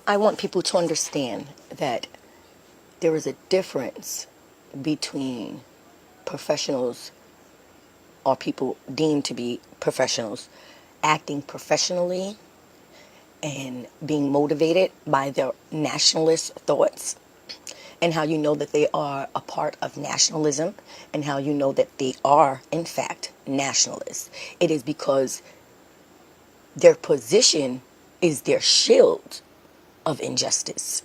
I want people to understand that there is a difference between professionals or people deemed to be professionals acting professionally and being motivated by their nationalist thoughts, and how you know that they are a part of nationalism, and how you know that they are, in fact, nationalists. It is because their position is their shield of injustice.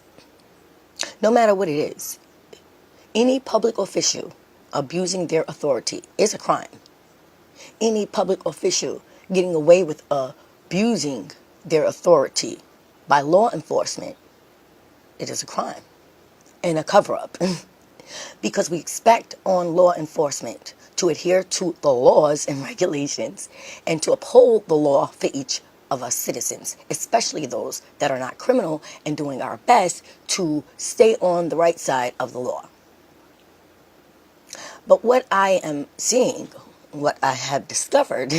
No matter what it is, any public official abusing their authority is a crime. Any public official getting away with abusing their authority by law enforcement, it is a crime and a cover-up. Because we expect on law enforcement to adhere to the laws and regulations and to uphold the law for each of us citizens, especially those that are not criminal, and doing our best to stay on the right side of the law. But what I am seeing, what I have discovered,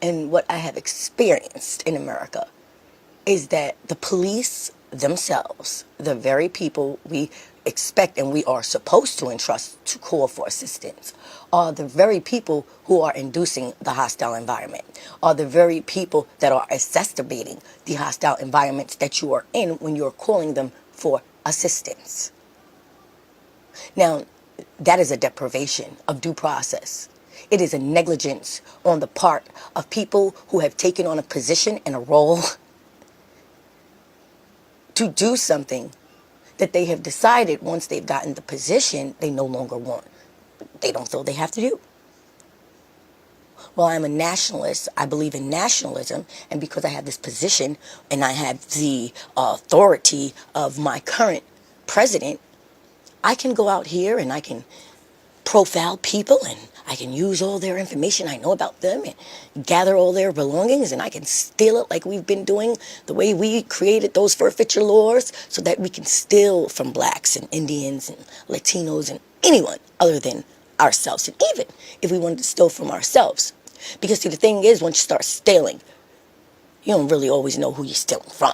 and what I have experienced in America is that the police themselves, the very people we expect and we are supposed to entrust to call for assistance, are the very people who are inducing the hostile environment, are the very people that are exacerbating the hostile environments that you are in when you're calling them for assistance. Now, that is a deprivation of due process. It is a negligence on the part of people who have taken on a position and a role to do something that they have decided once they've gotten the position they no longer want. They don't feel they have to do. Well, I'm a nationalist. I believe in nationalism, and because I have this position and I have the authority of my current president, I can go out here and I can profile people and I can use all their information I know about them and gather all their belongings, and I can steal it like we've been doing the way we created those forfeiture laws so that we can steal from blacks and Indians and Latinos and anyone other than ourselves, and even if we wanted to steal from ourselves. Because see, the thing is, once you start stealing, you don't really always know who you're stealing from.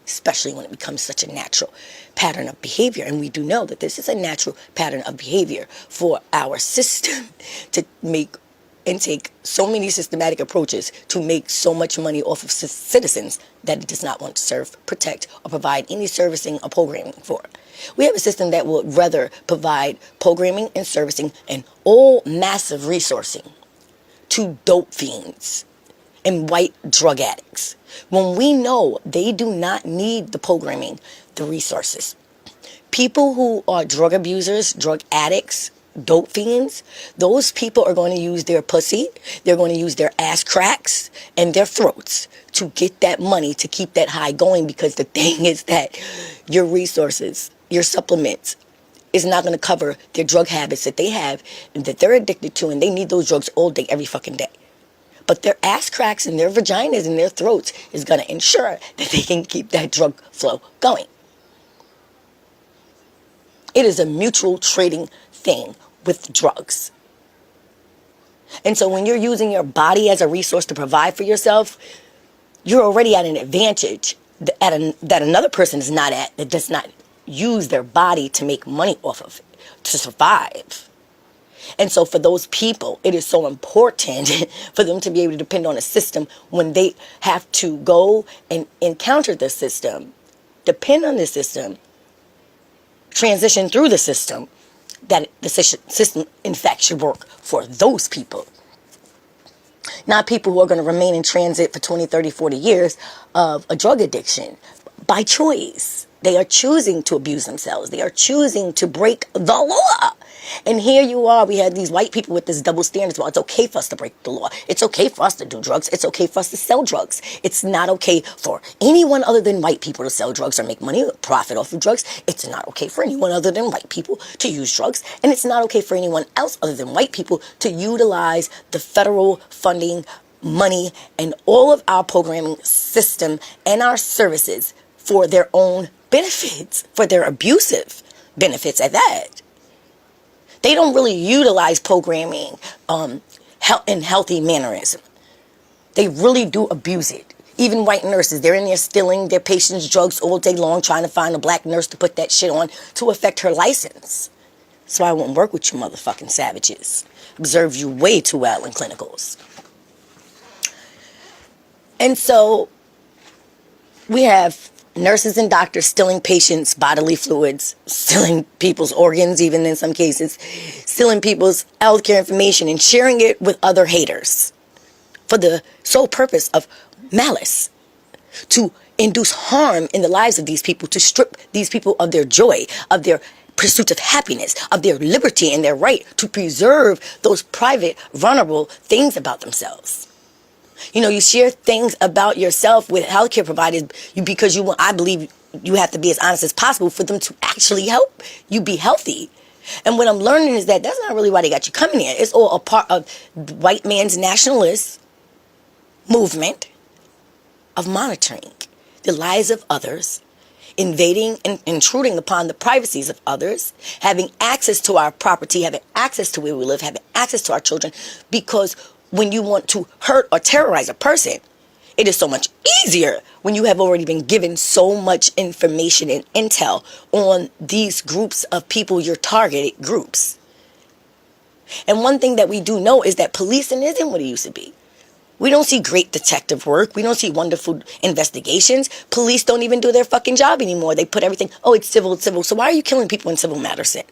Especially when it becomes such a natural pattern of behavior. And we do know that this is a natural pattern of behavior for our system to make and take so many systematic approaches to make so much money off of citizens that it does not want to serve, protect, or provide any servicing or programming for. We have a system that would rather provide programming and servicing and all massive resourcing to dope fiends and white drug addicts, when we know they do not need the programming, the resources. People who are drug abusers, drug addicts, dope fiends, those people are going to use their pussy, they're going to use their ass cracks and their throats to get that money, to keep that high going, because the thing is that your resources, your supplements, is not going to cover their drug habits that they have and that they're addicted to, and they need those drugs all day, every fucking day. But their ass cracks and their vaginas and their throats is going to ensure that they can keep that drug flow going. It is a mutual trading thing with drugs. And so when you're using your body as a resource to provide for yourself, you're already at an advantage that another person is not at, that does not use their body to make money off of it, to survive. And so for those people, it is so important for them to be able to depend on a system when they have to go and encounter the system, depend on the system, transition through the system, that the system, in fact, should work for those people. Not people who are going to remain in transit for 20, 30, 40 years of a drug addiction by choice. They are choosing to abuse themselves. They are choosing to break the law. And here you are, we have these white people with this double standards. Well, it's okay for us to break the law. It's okay for us to do drugs. It's okay for us to sell drugs. It's not okay for anyone other than white people to sell drugs or make money or profit off of drugs. It's not okay for anyone other than white people to use drugs. And it's not okay for anyone else other than white people to utilize the federal funding, money, and all of our programming system and our services for their own benefits, for their abusive benefits at that. They don't really utilize programming in healthy mannerism. They really do abuse it. Even white nurses, they're in there stealing their patients' drugs all day long, trying to find a black nurse to put that shit on to affect her license. That's why I won't work with you motherfucking savages. Observe you way too well in clinicals. And so we have nurses and doctors stealing patients' bodily fluids, stealing people's organs, even in some cases, stealing people's healthcare information and sharing it with other haters for the sole purpose of malice, to induce harm in the lives of these people, to strip these people of their joy, of their pursuit of happiness, of their liberty and their right to preserve those private, vulnerable things about themselves. You know, you share things about yourself with healthcare providers because I believe you have to be as honest as possible for them to actually help you be healthy. And what I'm learning is that that's not really why they got you coming here. It's all a part of the white man's nationalist movement of monitoring the lives of others, invading and intruding upon the privacies of others, having access to our property, having access to where we live, having access to our children, because when you want to hurt or terrorize a person, it is so much easier when you have already been given so much information and intel on these groups of people, your targeted groups. And one thing that we do know is that policing isn't what it used to be. We don't see great detective work. We don't see wonderful investigations. Police don't even do their fucking job anymore. They put everything, oh, it's civil, it's civil. So why are you killing people in civil matters then?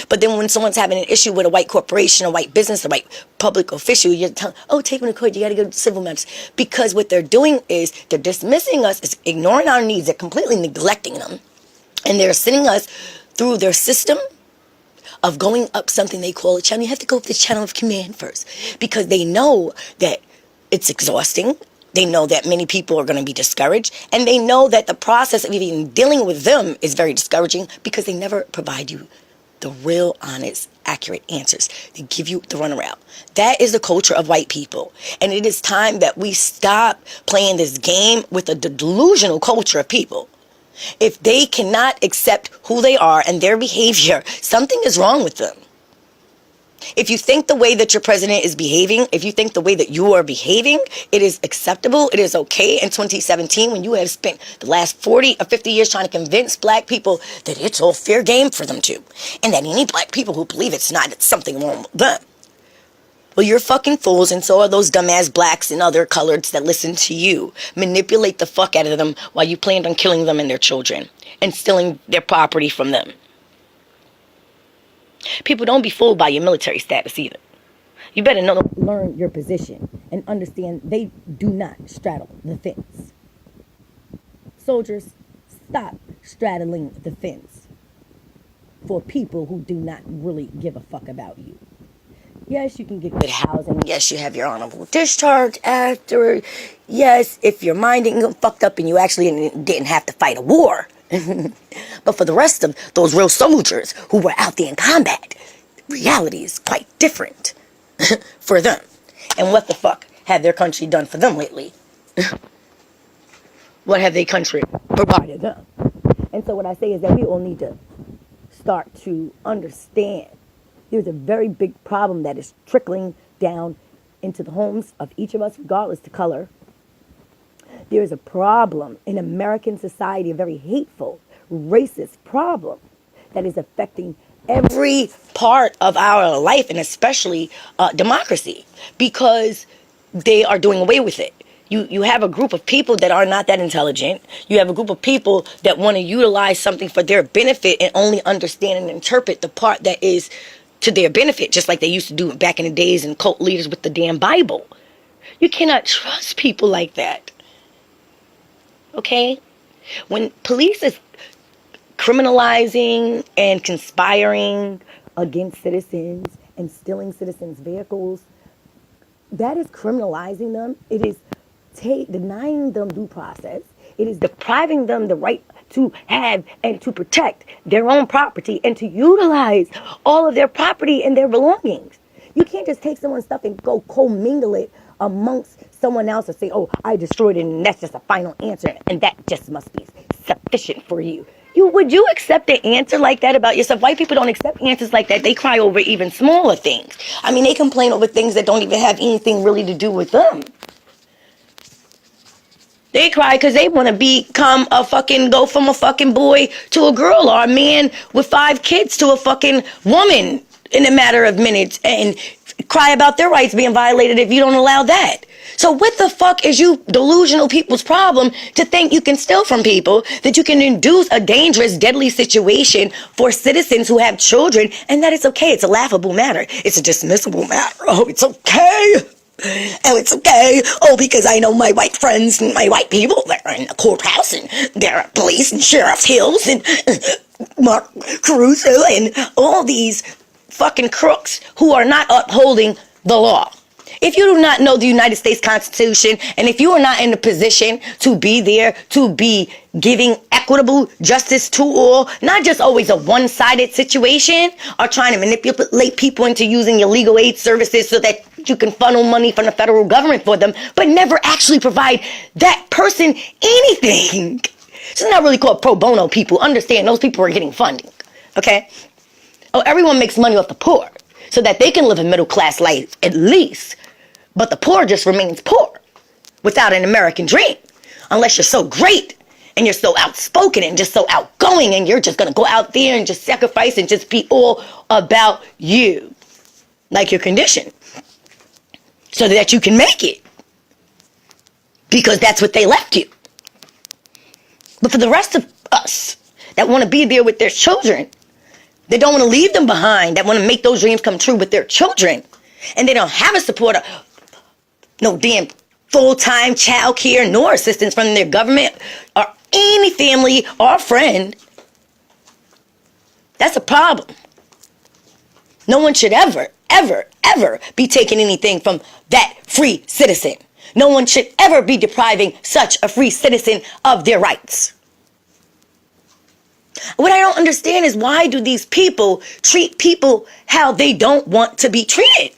But then when someone's having an issue with a white corporation, a white business, a white public official, you're telling, oh, take them to court, you got to go to civil matters. Because what they're doing is they're dismissing us, is ignoring our needs, they're completely neglecting them. And they're sending us through their system of going up something they call a channel. You have to go up the channel of command first. Because they know that it's exhausting. They know that many people are going to be discouraged. And they know that the process of even dealing with them is very discouraging because they never provide you the real, honest, accurate answers. They give you the runaround. That is the culture of white people. And it is time that we stop playing this game with a delusional culture of people. If they cannot accept who they are and their behavior, something is wrong with them. If you think the way that your president is behaving, if you think the way that you are behaving, it is acceptable, it is okay in 2017 when you have spent the last 40 or 50 years trying to convince black people that it's all fair game for them to. And that any black people who believe it's not, it's something wrong with them. Well, you're fucking fools, and so are those dumbass blacks and other coloreds that listen to you. Manipulate the fuck out of them while you planned on killing them and their children and stealing their property from them. People, don't be fooled by your military status either. You better learn your position and understand they do not straddle the fence. Soldiers, stop straddling the fence for people who do not really give a fuck about you. Yes, you can get good housing. Yes, you have your honorable discharge after. Yes, if your mind didn't get fucked up and you actually didn't have to fight a war. But for the rest of those real soldiers who were out there in combat, reality is quite different for them. And what the fuck have their country done for them lately? What have their country provided them? And so what I say is that we all need to start to understand there's a very big problem that is trickling down into the homes of each of us, regardless to color. There is a problem in American society, a very hateful, racist problem that is affecting every part of our life, and especially democracy, because they are doing away with it. You have a group of people that are not that intelligent. You have a group of people that want to utilize something for their benefit and only understand and interpret the part that is to their benefit, just like they used to do back in the days and cult leaders with the damn Bible. You cannot trust people like that. Okay? When police is criminalizing and conspiring against citizens and stealing citizens' vehicles, that is criminalizing them. It is denying them due process. It is depriving them the right to have and to protect their own property and to utilize all of their property and their belongings. You can't just take someone's stuff and go commingle it amongst someone else and say, oh, I destroyed it and that's just a final answer and that just must be sufficient for you. Would you accept an answer like that about yourself? White people don't accept answers like that. They cry over even smaller things. I mean, they complain over things that don't even have anything really to do with them. They cry because they want to go from a fucking boy to a girl, or a man with 5 kids to a fucking woman in a matter of minutes, and cry about their rights being violated if you don't allow that. So what the fuck is you delusional people's problem to think you can steal from people, that you can induce a dangerous, deadly situation for citizens who have children, and that it's okay? It's a laughable matter. It's a dismissible matter. Oh, it's okay. Oh, it's okay. Oh, because I know my white friends and my white people, they're in the courthouse, and they're at police and Sheriff Hills and Mark Caruso and all these fucking crooks who are not upholding the law. If you do not know the United States Constitution, and if you are not in a position to be there, to be giving equitable justice to all, not just always a one-sided situation, or trying to manipulate people into using your legal aid services so that you can funnel money from the federal government for them, but never actually provide that person anything. It's not really called pro bono people. Understand, those people are getting funding, okay? Oh, everyone makes money off the poor so that they can live a middle-class life at least. But the poor just remains poor without an American dream. Unless you're so great and you're so outspoken and just so outgoing, and you're just going to go out there and just sacrifice and just be all about you, like your condition, so that you can make it. Because that's what they left you. But for the rest of us that want to be there with their children, they don't want to leave them behind, that want to make those dreams come true with their children, and they don't have a supporter, no damn full-time child care nor assistance from their government or any family or friend, that's a problem. No one should ever, ever, ever be taking anything from that free citizen. No one should ever be depriving such a free citizen of their rights. What I don't understand is, why do these people treat people how they don't want to be treated?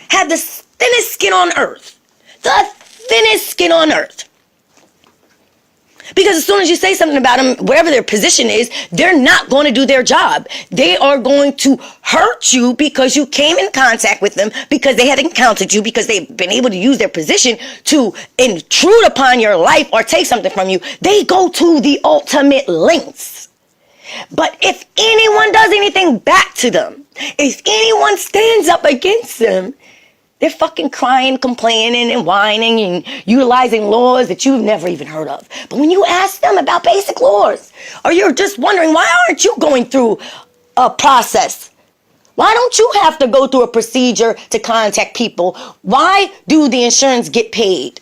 Have the thinnest skin on earth. The thinnest skin on earth. Because as soon as you say something about them, wherever their position is, they're not going to do their job. They are going to hurt you because you came in contact with them, because they have encountered you, because they've been able to use their position to intrude upon your life or take something from you. They go to the ultimate lengths. But if anyone does anything back to them, if anyone stands up against them, they're fucking crying, complaining, and whining, and utilizing laws that you've never even heard of. But when you ask them about basic laws, or you're just wondering, why aren't you going through a process? Why don't you have to go through a procedure to contact people? Why do the insurance get paid?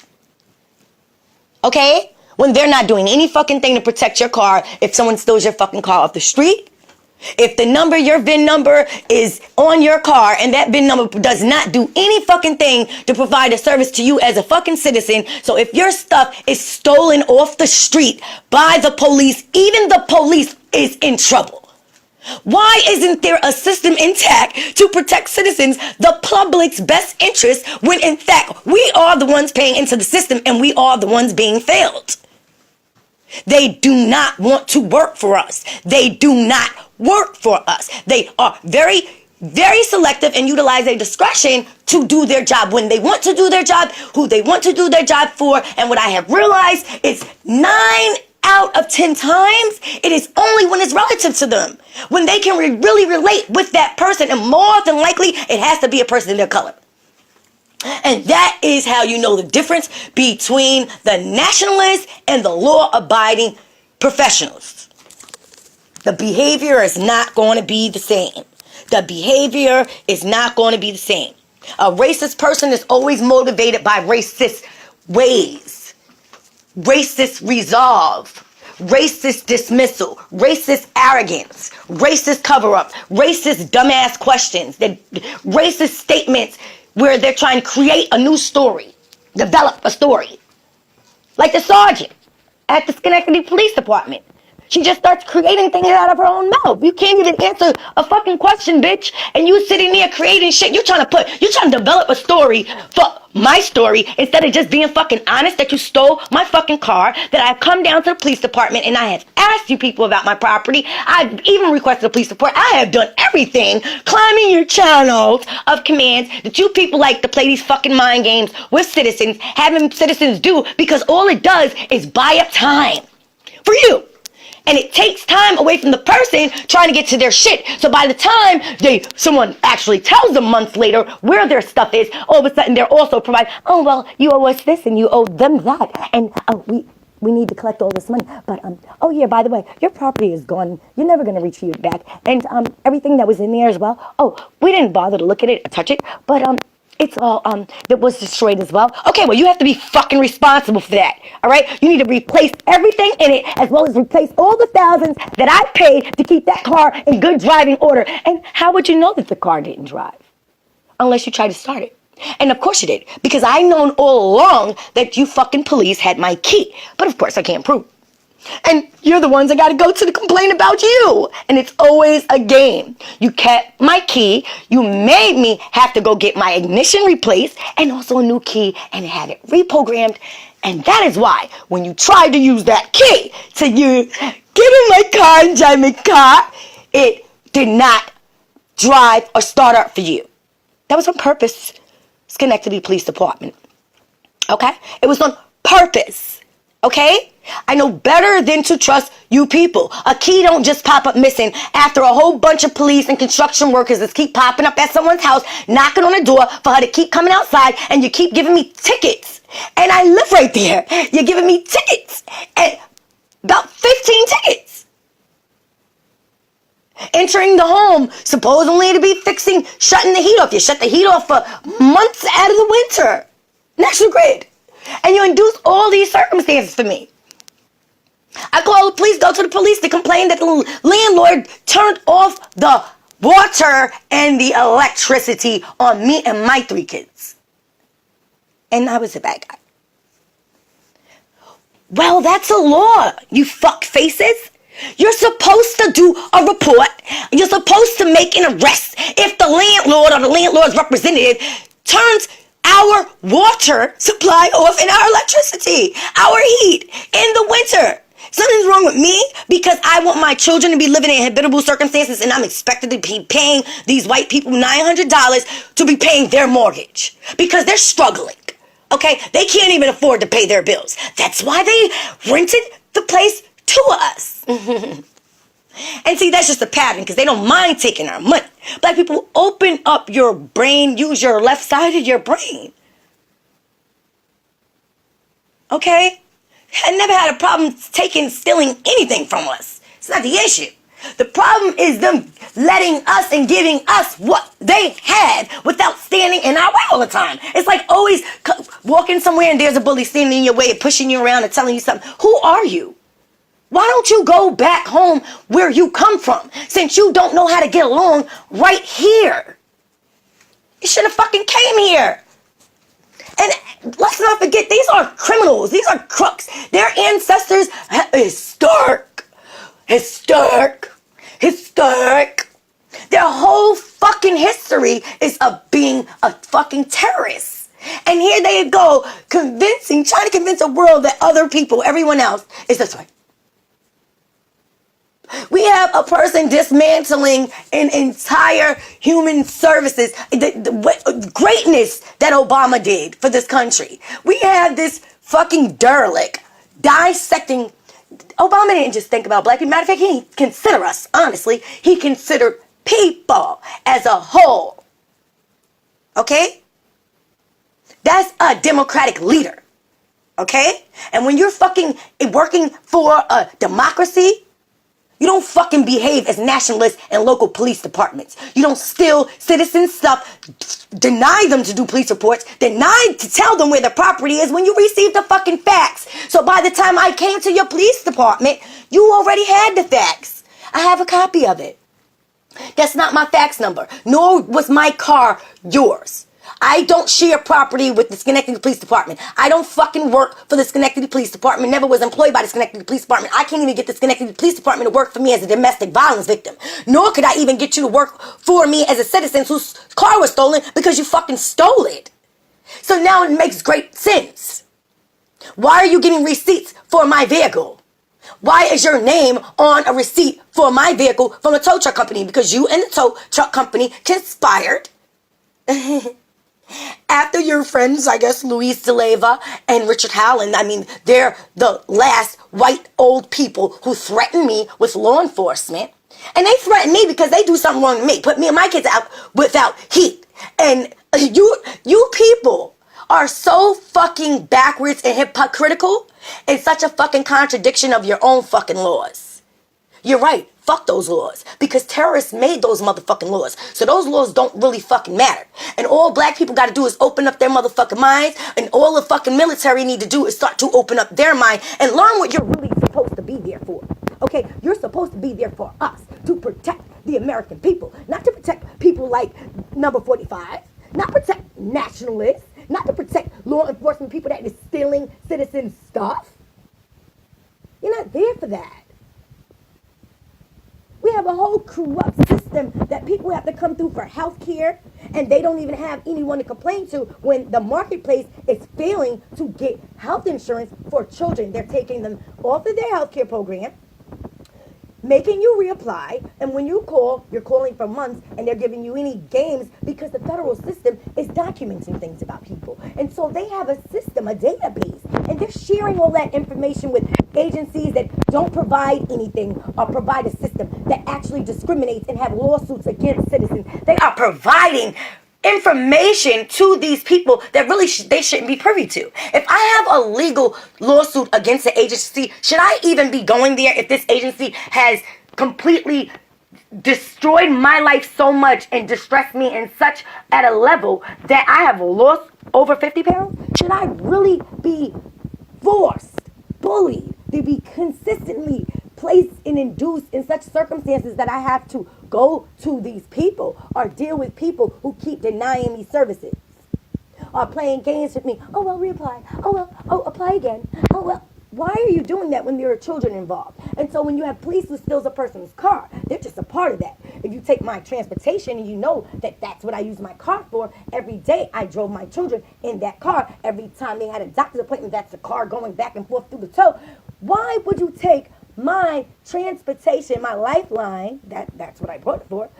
Okay? When they're not doing any fucking thing to protect your car if someone steals your fucking car off the street. If the number, your VIN number, is on your car and that VIN number does not do any fucking thing to provide a service to you as a fucking citizen. So if your stuff is stolen off the street by the police, even the police is in trouble. Why isn't there a system intact to protect citizens, the public's best interest, when in fact we are the ones paying into the system and we are the ones being failed? They do not want to work for us. They do not work for us. They are very, very selective and utilize their discretion to do their job when they want to do their job, who they want to do their job for. And what I have realized is 9 out of 10 times, it is only when it's relative to them. When they can really relate with that person, and more than likely, it has to be a person of their color. And that is how you know the difference between the nationalists and the law-abiding professionals. The behavior is not going to be the same. The behavior is not going to be the same. A racist person is always motivated by racist ways, racist resolve, racist dismissal, racist arrogance, racist cover-up, racist dumbass questions, racist statements where they're trying to create a new story, develop a story. Like the sergeant at the Schenectady Police Department. She just starts creating things out of her own mouth. You can't even answer a fucking question, bitch. And you sitting there creating shit. You're trying to develop a story for my story instead of just being fucking honest that you stole my fucking car, that I've come down to the police department and I have asked you people about my property. I've even requested a police report. I have done everything, climbing your channels of commands that you people like to play these fucking mind games with citizens, having citizens do, because all it does is buy up time for you. And it takes time away from the person trying to get to their shit. So by the time someone actually tells them months later where their stuff is, all of a sudden they're also providing, oh, well, you owe us this and you owe them that. And we need to collect all this money. But, oh, yeah, by the way, your property is gone. You're never going to retrieve it back. And everything that was in there as well. Oh, we didn't bother to look at it or touch it. But it's all that was destroyed as well. Okay, well, you have to be fucking responsible for that. All right? You need to replace everything in it, as well as replace all the thousands that I paid to keep that car in good driving order. And how would you know that the car didn't drive? Unless you tried to start it. And of course you did, because I known all along that you fucking police had my key. But of course I can't prove it. And you're the ones that got to go to the complaint about you. And it's always a game. You kept my key. You made me have to go get my ignition replaced and also a new key, and it had it reprogrammed. And that is why when you tried to use that key to get in my car and drive my car, it did not drive or start up for you. That was on purpose. Schenectady Police Department. Okay? It was on purpose. Okay? I know better than to trust you people. A key don't just pop up missing after a whole bunch of police and construction workers that keep popping up at someone's house, knocking on the door for her to keep coming outside, and you keep giving me tickets. And I live right there. You're giving me tickets. And about 15 tickets. Entering the home, supposedly to be shutting the heat off. You shut the heat off for months out of the winter. National Grid. And you induce all these circumstances for me. I call the police, go to the police to complain that the landlord turned off the water and the electricity on me and my 3 kids. And I was a bad guy. Well, that's a law, you fuck faces. You're supposed to do a report. You're supposed to make an arrest if the landlord or the landlord's representative turns our water supply off and our electricity, our heat in the winter. Something's wrong with me because I want my children to be living in habitable circumstances, and I'm expected to be paying these white people $900 to be paying their mortgage because they're struggling. Okay? They can't even afford to pay their bills. That's why they rented the place to us. And see, that's just a pattern because they don't mind taking our money. Black people, open up your brain. Use your left side of your brain. Okay? I never had a problem stealing anything from us. It's not the issue. The problem is them letting us and giving us what they had without standing in our way all the time. It's like always walking somewhere and there's a bully standing in your way, pushing you around and telling you something. Who are you? Why don't you go back home where you come from, since you don't know how to get along right here? You should have fucking came here. And let's not forget, these are criminals. These are crooks. Their ancestors historic. Their whole fucking history is of being a fucking terrorist. And here they go, trying to convince the world that other people, everyone else, is this way. We have a person dismantling an entire human services, the greatness that Obama did for this country. We have this fucking derelict dissecting. Obama didn't just think about black people. Matter of fact, he didn't consider us, honestly. He considered people as a whole. Okay? That's a democratic leader. Okay? And when you're fucking working for a democracy, you don't fucking behave as nationalists and local police departments. You don't steal citizen stuff, deny them to do police reports, deny to tell them where the property is when you receive the fucking facts. So by the time I came to your police department, you already had the facts. I have a copy of it. That's not my fax number, nor was my car yours. I don't share property with the Schenectady Police Department. I don't fucking work for the Schenectady Police Department. Never was employed by the Schenectady Police Department. I can't even get the Schenectady Police Department to work for me as a domestic violence victim. Nor could I even get you to work for me as a citizen whose car was stolen because you fucking stole it. So now it makes great sense. Why are you getting receipts for my vehicle? Why is your name on a receipt for my vehicle from a tow truck company? Because you and the tow truck company conspired after your friends, I guess, Luis De Leyva and Richard Howland. I mean, they're the last white old people who threaten me with law enforcement. And they threaten me because they do something wrong to me. Put me and my kids out without heat. And you people are so fucking backwards and hypocritical and such a fucking contradiction of your own fucking laws. You're right. Fuck those laws. Because terrorists made those motherfucking laws. So those laws don't really fucking matter. And all black people got to do is open up their motherfucking minds. And all the fucking military need to do is start to open up their mind and learn what you're really supposed to be there for. Okay? You're supposed to be there for us. To protect the American people. Not to protect people like number 45. Not protect nationalists. Not to protect law enforcement people that is stealing citizen stuff. You're not there for that. We have a whole corrupt system that people have to come through for health care, and they don't even have anyone to complain to when the marketplace is failing to get health insurance for children. They're taking them off of their health care program, making you reapply, and when you call, you're calling for months, and they're giving you any games because the federal system is documenting things about people. And so they have a system, a database, and they're sharing all that information with agencies that don't provide anything or provide a system that actually discriminates and have lawsuits against citizens. They are providing information to these people that really they shouldn't be privy to. If I have a legal lawsuit against the agency, should I even be going there if this agency has completely destroyed my life so much and distressed me in such at a level that I have lost over 50 pounds? Should I really be forced, bullied, to be consistently placed and induced in such circumstances that I have to go to these people or deal with people who keep denying me services or playing games with me? Oh, well, reapply. Oh, well, oh, apply again. Oh, well. Why are you doing that when there are children involved? And so when you have police who steals a person's car, they're just a part of that. If you take my transportation and you know that that's what I use my car for, every day I drove my children in that car. Every time they had a doctor's appointment, that's the car going back and forth through the tow. Why would you take my transportation, my lifeline, that's what I brought it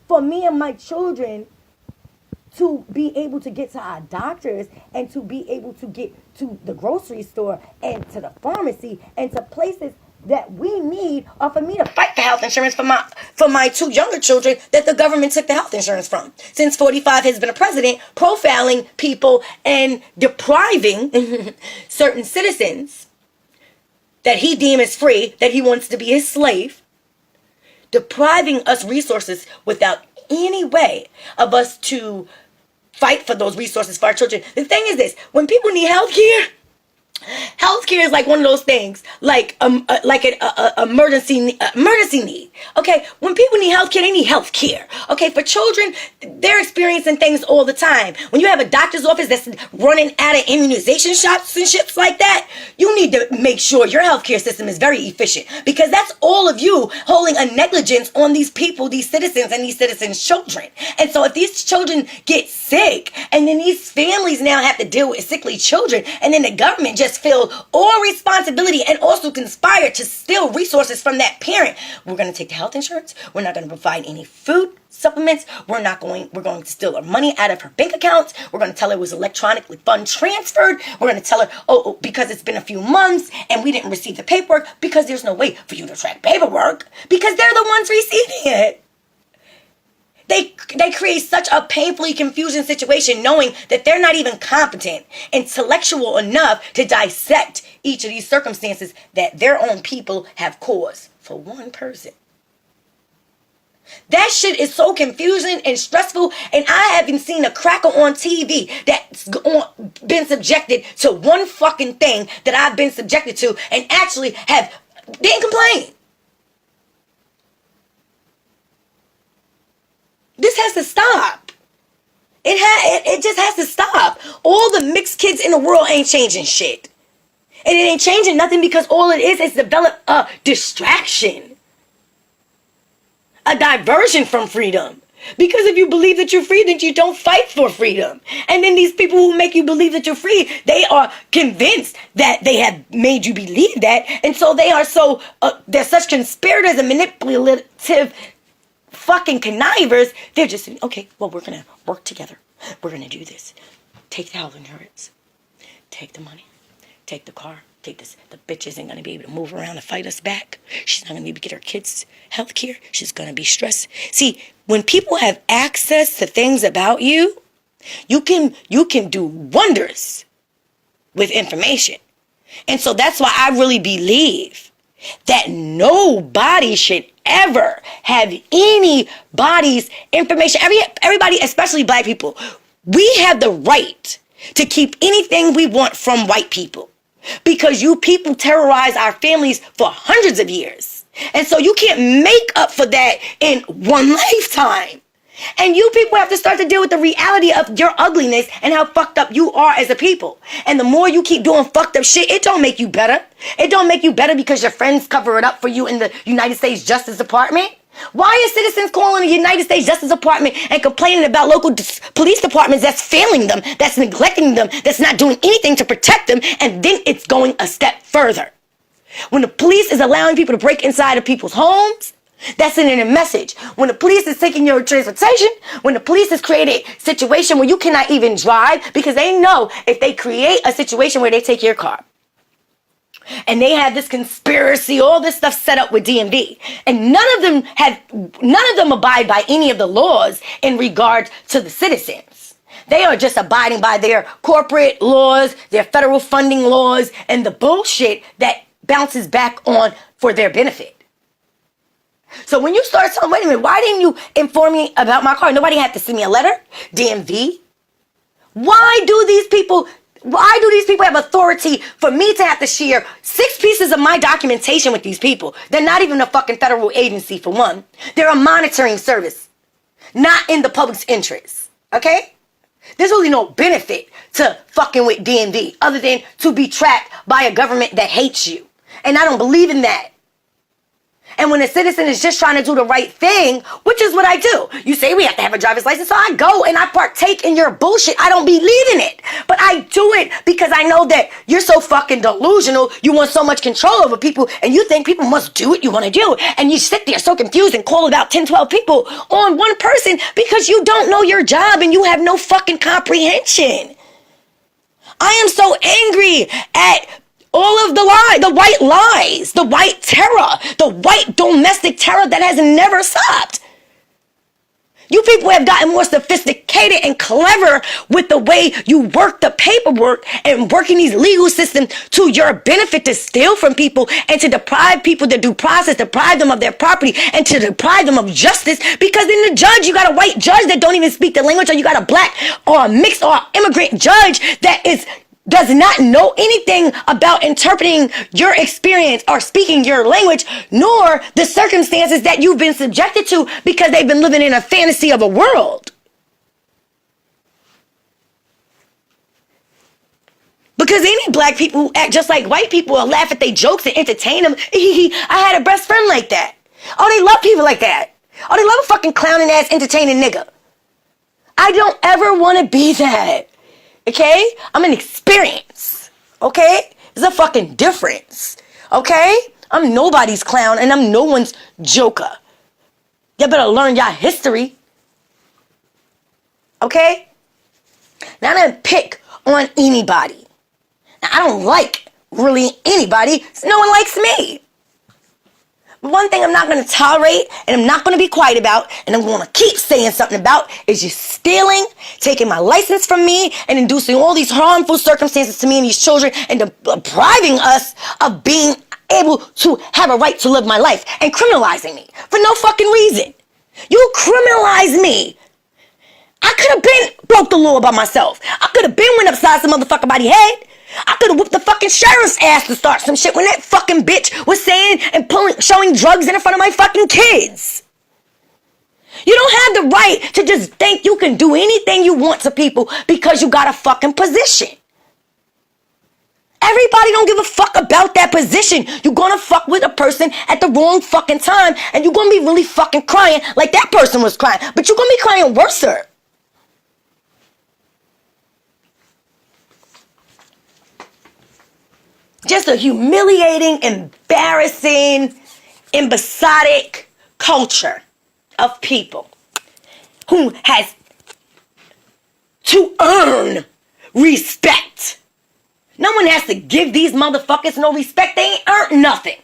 for me and my children to be able to get to our doctors and to be able to get to the grocery store and to the pharmacy and to places that we need, or for me to fight for health insurance for my two younger children that the government took the health insurance from? Since 45 has been a president profiling people and depriving certain citizens that he deems free, that he wants to be his slave, depriving us resources without any way of us to fight for those resources for our children. The thing is this: when people need health care is like one of those things, like an emergency need. Okay, when people need health care, they need health care. Okay, for children, they're experiencing things all the time. When you have a doctor's office that's running out of immunization shots and shit like that, you need to make sure your healthcare system is very efficient, because that's all of you holding a negligence on these people, these citizens, and these citizens' children. And so if these children get sick, and then these families now have to deal with sickly children, and then the government just feel all responsibility and also conspire to steal resources from that parent. We're going to take the health insurance. We're not going to provide any food supplements. We're going to steal her money out of her bank accounts. We're going to tell her it was electronically fund transferred. We're going to tell her, because it's been a few months and we didn't receive the paperwork, because there's no way for you to track paperwork, because they're the ones receiving it. They create such a painfully confusing situation, knowing that they're not even competent, intellectual enough to dissect each of these circumstances that their own people have caused for one person. That shit is so confusing and stressful, and I haven't seen a cracker on TV that's been subjected to one fucking thing that I've been subjected to and actually didn't complain. This has to stop. It just has to stop. All the mixed kids in the world ain't changing shit. And it ain't changing nothing because all it is develop a distraction. A diversion from freedom. Because if you believe that you're free, then you don't fight for freedom. And then these people who make you believe that you're free, they are convinced that they have made you believe that. And so they are they're such conspirators and manipulative fucking connivers. They're just, okay, well, we're going to work together. We're going to do this. Take the health insurance. Take the money. Take the car. Take this. The bitch isn't going to be able to move around and fight us back. She's not going to be able to get her kids health care. She's going to be stressed. See, when people have access to things about you, you can do wonders with information. And so that's why I really believe that nobody should ever have anybody's information. Everybody, especially black people, we have the right to keep anything we want from white people. Because you people terrorize our families for hundreds of years. And so you can't make up for that in one lifetime. And you people have to start to deal with the reality of your ugliness and how fucked up you are as a people. And the more you keep doing fucked up shit, it don't make you better. It don't make you better because your friends cover it up for you in the United States Justice Department. Why are citizens calling the United States Justice Department and complaining about local police departments that's failing them, that's neglecting them, that's not doing anything to protect them, and then it's going a step further? When the police is allowing people to break inside of people's homes, that's sending a message. When the police is taking your transportation, when the police has created a situation where you cannot even drive because they know if they create a situation where they take your car, and they have this conspiracy, all this stuff set up with DMV. And none of them abide by any of the laws in regard to the citizens. They are just abiding by their corporate laws, their federal funding laws, and the bullshit that bounces back on for their benefit. So when you start saying, wait a minute, why didn't you inform me about my car? Nobody had to send me a letter. DMV. Why do these people have authority for me to have to share 6 pieces of my documentation with these people? They're not even a fucking federal agency, for one. They're a monitoring service, not in the public's interest. Okay? There's really no benefit to fucking with DMV other than to be tracked by a government that hates you. And I don't believe in that. And when a citizen is just trying to do the right thing, which is what I do. You say we have to have a driver's license, so I go and I partake in your bullshit. I don't believe in it. But I do it because I know that you're so fucking delusional. You want so much control over people, and you think people must do what you want to do. And you sit there so confused and call about 10, 12 people on one person because you don't know your job and you have no fucking comprehension. I am so angry at all of the white lies, the white terror, the white domestic terror that has never stopped. You people have gotten more sophisticated and clever with the way you work the paperwork and working these legal systems to your benefit to steal from people and to deprive people the due process, deprive them of their property, and to deprive them of justice. Because in the judge, you got a white judge that don't even speak the language, or you got a black or a mixed or immigrant judge that does not know anything about interpreting your experience or speaking your language, nor the circumstances that you've been subjected to because they've been living in a fantasy of a world. Because any black people who act just like white people will laugh at their jokes and entertain them. I had a best friend like that. Oh, they love people like that. Oh, they love a fucking clowning ass entertaining nigga. I don't ever want to be that. Okay? I'm an experience. Okay? There's a fucking difference. Okay? I'm nobody's clown and I'm no one's joker. You better learn your history. Okay? Now I don't pick on anybody. Now I don't like really anybody. So no one likes me. But one thing I'm not going to tolerate and I'm not going to be quiet about and I'm going to keep saying something about is you stealing, taking my license from me and inducing all these harmful circumstances to me and these children and depriving us of being able to have a right to live my life and criminalizing me for no fucking reason. You criminalize me. I could have been broke the law by myself. I could have been went upside some motherfucker by the head. I could have whooped the fucking sheriff's ass to start some shit when that fucking bitch was saying and showing drugs in front of my fucking kids. You don't have the right to just think you can do anything you want to people because you got a fucking position. Everybody don't give a fuck about that position. You're gonna fuck with a person at the wrong fucking time, and you're gonna be really fucking crying like that person was crying, but you're gonna be crying worser. Just a humiliating, embarrassing, imbecilic culture of people who has to earn respect. No one has to give these motherfuckers no respect. They ain't earned nothing.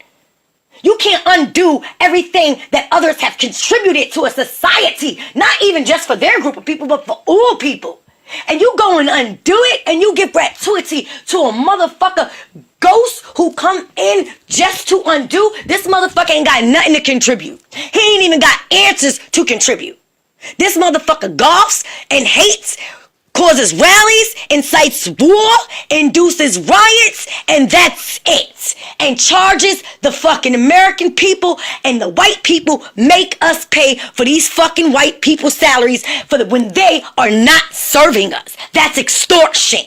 You can't undo everything that others have contributed to a society, not even just for their group of people, but for all people. And you go and undo it, and you give gratuity to a motherfucker ghost who come in just to undo. This motherfucker ain't got nothing to contribute. He ain't even got answers to contribute. This motherfucker golfs and hates, causes rallies, incites war, induces riots, and that's it. And charges the fucking American people, and the white people make us pay for these fucking white people's salaries when they are not serving us. That's extortion.